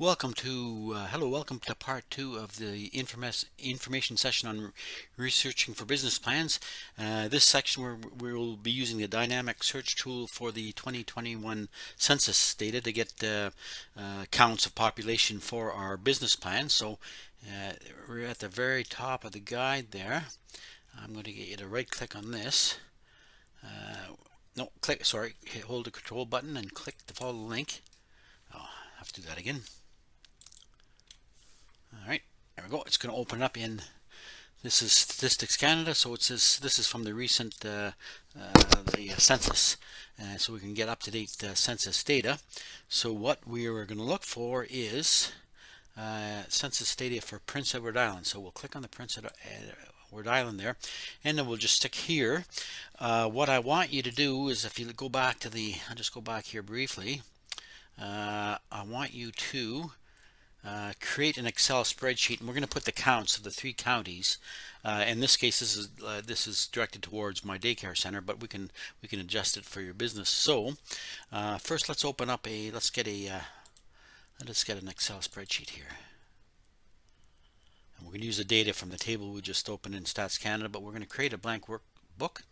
Welcome to part two of the information session on researching for business plans. This section we'll be using the dynamic search tool for the 2021 census data to get counts of population for our business plan. So we're at the very top of the guide there. I'm going to get you to right click on this. Hold the control button and click to follow the link. Oh, I have to do that again. All right, there we go. It's going to open up in, this is Statistics Canada, so it says this is from the recent census, so we can get up-to-date census data. So what we are going to look for is census data for Prince Edward Island. So we'll click on the Prince Edward Island there, and then we'll just stick here. What I want you to do is, if you go back to the, I'll just go back here briefly. I want you to create an Excel spreadsheet, and we're going to put the counts of the 3 counties. In this case, this is directed towards my daycare center, but we can adjust it for your business. So first, let's open up let's get an Excel spreadsheet here, and we're going to use the data from the table we just opened in Stats Canada, but we're going to create a blank workbook.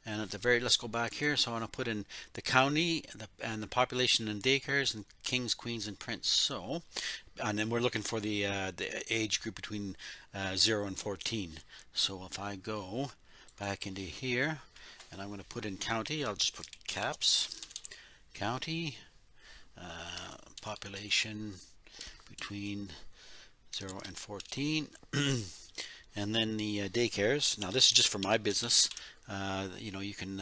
And at the let's go back here. So I want to put in the county and the population in daycares and kings, queens, and prince. So, and then we're looking for the age group between 0 and 14. So if I go back into here and I'm going to put in county, I'll just put caps, county, population between 0 and 14. And then the daycares. Now this is just for my business. You can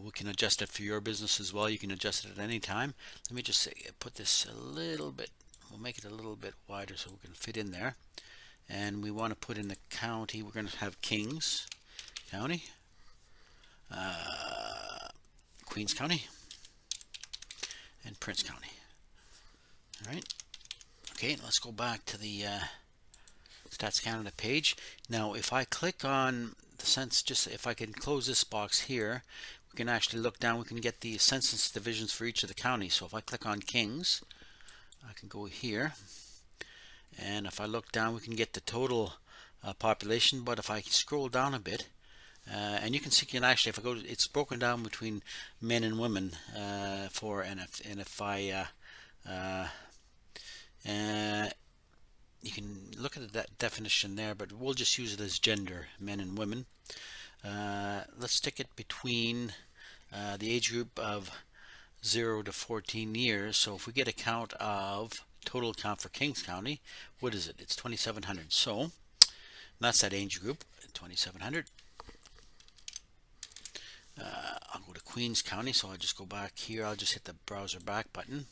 we can adjust it for your business as well. You can adjust it at any time. Let me just put this a little bit. We'll make it a little bit wider so we can fit in there. And we want to put in the county. We're going to have Kings County, Queens County, and Prince County. All right. Okay. Let's go back to the Stats Canada page. Now if I click on the census, if I can close this box here, we can actually look down. We can get the census divisions for each of the counties. So if I click on Kings, I can go here, and if I look down, we can get the total population. But if I scroll down a bit, and you can see, if I go, it's broken down between men and women you can look at that definition there, but we'll just use it as gender, men and women. Let's stick it between the age group of 0 to 14 years. So if we get a count of total count for Kings County, what is it? It's 2,700. So that's that age group, 2,700. I'll go to Queens County, so I'll just go back here. I'll just hit the browser back button.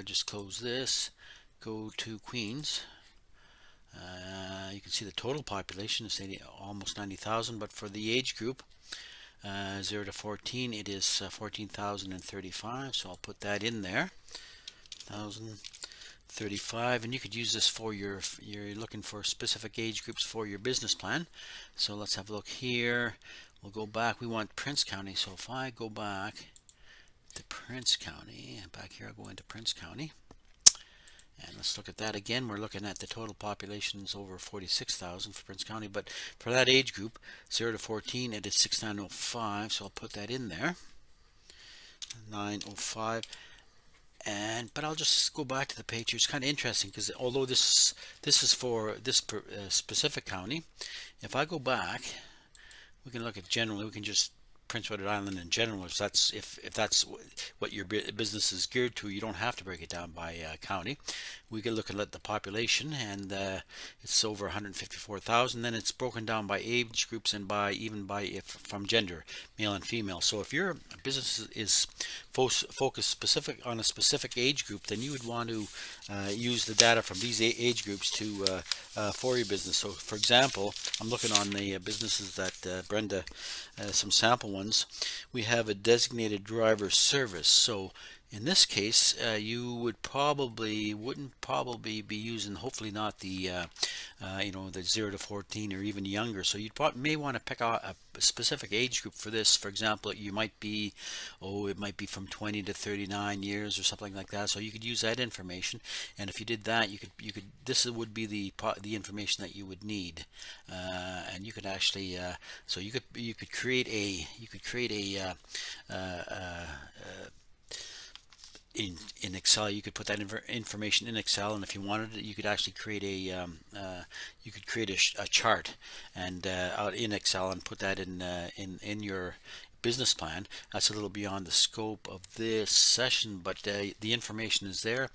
Just close this. Go to Queens. You can see the total population is almost 90,000, but for the age group 0 to 14, it is 14,035. So I'll put that in there, 1,035, and you could use this for you're looking for specific age groups for your business plan. So let's have a look here. We'll go back. We want Prince County. So if I go back to Prince County, back here, I'll go into Prince County. And let's look at that again. We're looking at the total population is over 46,000 for Prince County, but for that age group, 0 to 14, it is 6,905. So I'll put that in there, 905. But I'll just go back to the page here. It's kind of interesting because although this is for this specific county, if I go back, we can look at generally. We can just Prince Edward Island in general. If that's what your business is geared to, you don't have to break it down by county. We can look at the population, and it's over 154,000. Then it's broken down by age groups and from gender, male and female. So if your business is focused on a specific age group, then you would want to use the data from these age groups for your business. So for example, I'm looking on the businesses that Brenda, some sample ones. We have a designated driver service. So In this case, you wouldn't probably be using, hopefully not the the 0 to 14 or even younger. So you may want to pick out a specific age group for this. For example, you might be, it might be from 20 to 39 years or something like that. So you could use that information, and if you did that, this would be the information that you would need, and you could actually, so you could create in Excel. You could put that information in Excel, and if you wanted it, you could actually create a chart and out in Excel and put that in your business plan. That's a little beyond the scope of this session, but the information is there.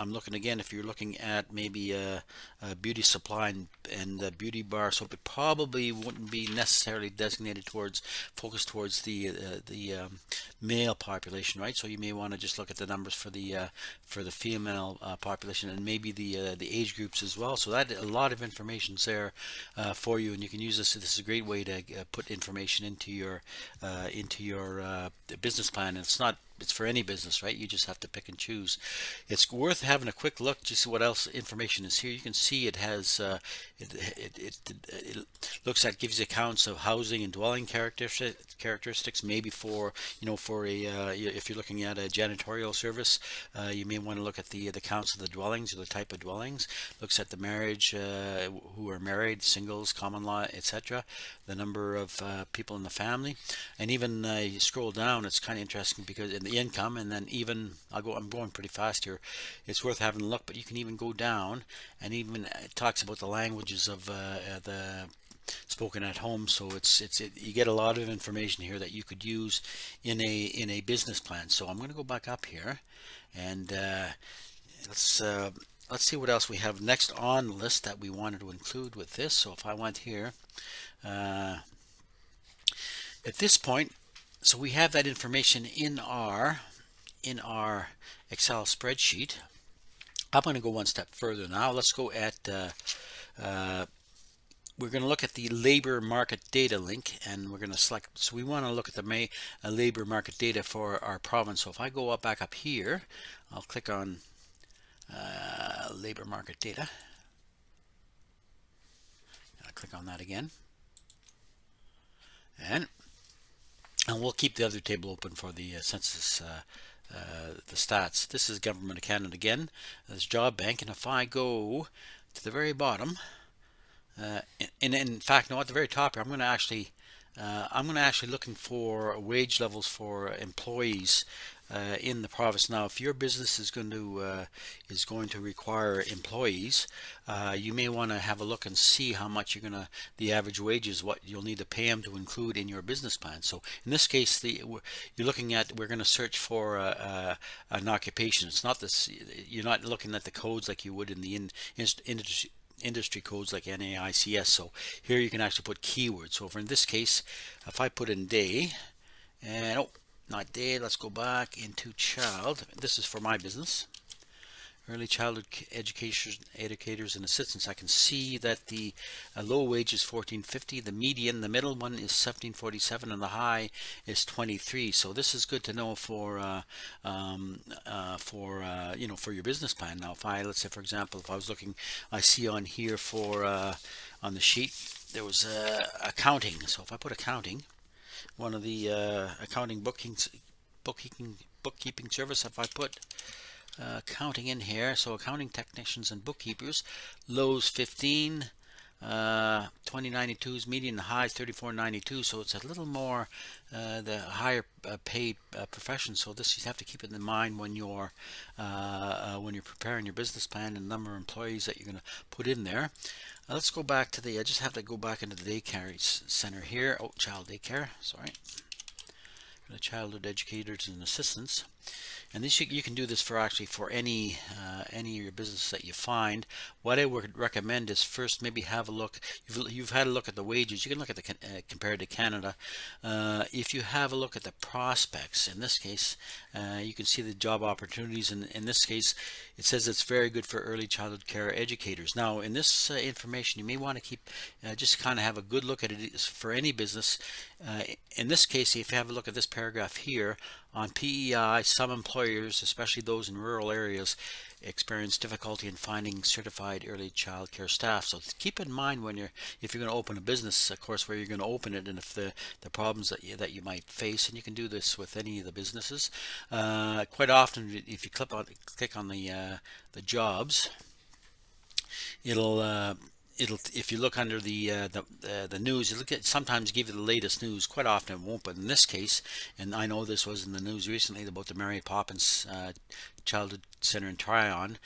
I'm looking again, if you're looking at maybe a beauty supply and a beauty bar soap, it probably wouldn't be necessarily designated focused towards the male population, right? So you may want to just look at the numbers for the female population, and maybe the age groups as well. So that a lot of information's there for you, and you can use this. This is a great way to put information into your business plan. And it's for any business, right? You just have to pick and choose. It's worth having a quick look to see what else information is here. You can see it has it looks at, gives you accounts of housing and dwelling characteristics. Maybe for for a if you're looking at a janitorial service, you may want to look at the counts of the dwellings or the type of dwellings. Looks at the marriage, who are married, singles, common law, etc. The number of people in the family, and even you scroll down. It's kind of interesting because in the income, and then even I'm going pretty fast here. It's worth having a look, but you can even go down, and even it talks about the languages of the spoken at home. So you get a lot of information here that you could use in a business plan. So I'm going to go back up here, and let's see what else we have next on the list that we wanted to include with this. So if I went here, at this point, so we have that information in our Excel spreadsheet. I'm going to go one step further now. Let's go at we're going to look at the labor market data link, and we're going to select, so we want to look at the labor market data for our province. So if I go back up here, I'll click on labor market data. I'll click on that again, and we'll keep the other table open for the census, the stats. This is Government of Canada again. This job bank, and if I go to the very bottom, and in fact, no, at the very top here, I'm going to actually looking for wage levels for employees in the province. Now, if your business is going to require employees, you may want to have a look and see how much the average wages, what you'll need to pay them to include in your business plan. So in this case, we're going to search for an occupation. It's not this. You're not looking at the codes like you would in the industry codes like NAICS. So here you can actually put keywords. So in this case, if I put in day, and not day, let's go back into child. This is for my business, early childhood educators and assistants. I can see that the low wage is $14.50, the median, the middle one is $17.47, and the high is $23. So this is good to know for your business plan. Now, let's say, for example, if I was looking, I see on here for on the sheet there was accounting. So if I put accounting, one of the accounting bookkeeping service, if I put accounting in here, so accounting technicians and bookkeepers, lows 15, 2092's median, the high 34.92. So it's a little more the higher paid profession. So this, you have to keep it in mind when you're preparing your business plan and the number of employees that you're going to put in there. Let's go back to I just have to go back into the daycare center here. Child daycare, sorry. The childhood educators and assistants. And this, you can do this for any of your business that you find. What I would recommend is first maybe have a look. You've had a look at the wages. You can look at the compared to Canada. If you have a look at the prospects, in this case, you can see the job opportunities. And in this case, it says it's very good for early childhood care educators. Now, in this information, you may want to keep just kind of have a good look at it for any business. In this case, if you have a look at this paragraph here on PEI, some employers, especially those in rural areas, experience difficulty in finding certified early child care staff. So keep in mind when if you're going to open a business, of course, where you're going to open it, and if the problems that you might face, and you can do this with any of the businesses. Quite often, if you click on the jobs, it'll if you look under the news, you look at sometimes give you the latest news. Quite often it won't, but in this case, and I know this was in the news recently about the Mary Poppins Childhood Center in Tryon.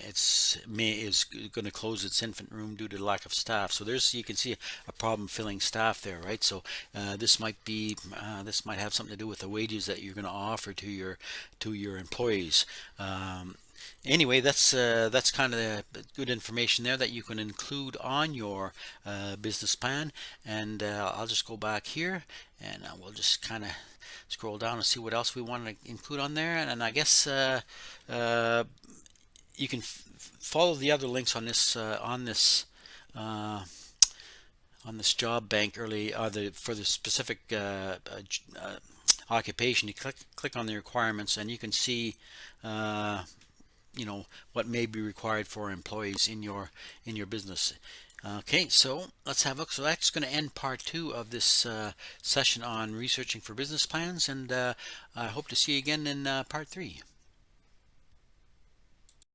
Is going to close its infant room due to lack of staff. So you can see a problem filling staff there, right? So this might have something to do with the wages that you're going to offer to your employees. Anyway, that's kind of good information there that you can include on your business plan. And I'll just go back here, and we'll just kind of scroll down and see what else we want to include on there. And I guess you can follow the other links on this job bank early for the specific occupation. You click on the requirements, and you can see what may be required for employees in your business. Okay, so let's have a look. So that's going to end part 2 of this session on researching for business plans, and I hope to see you again in part 3.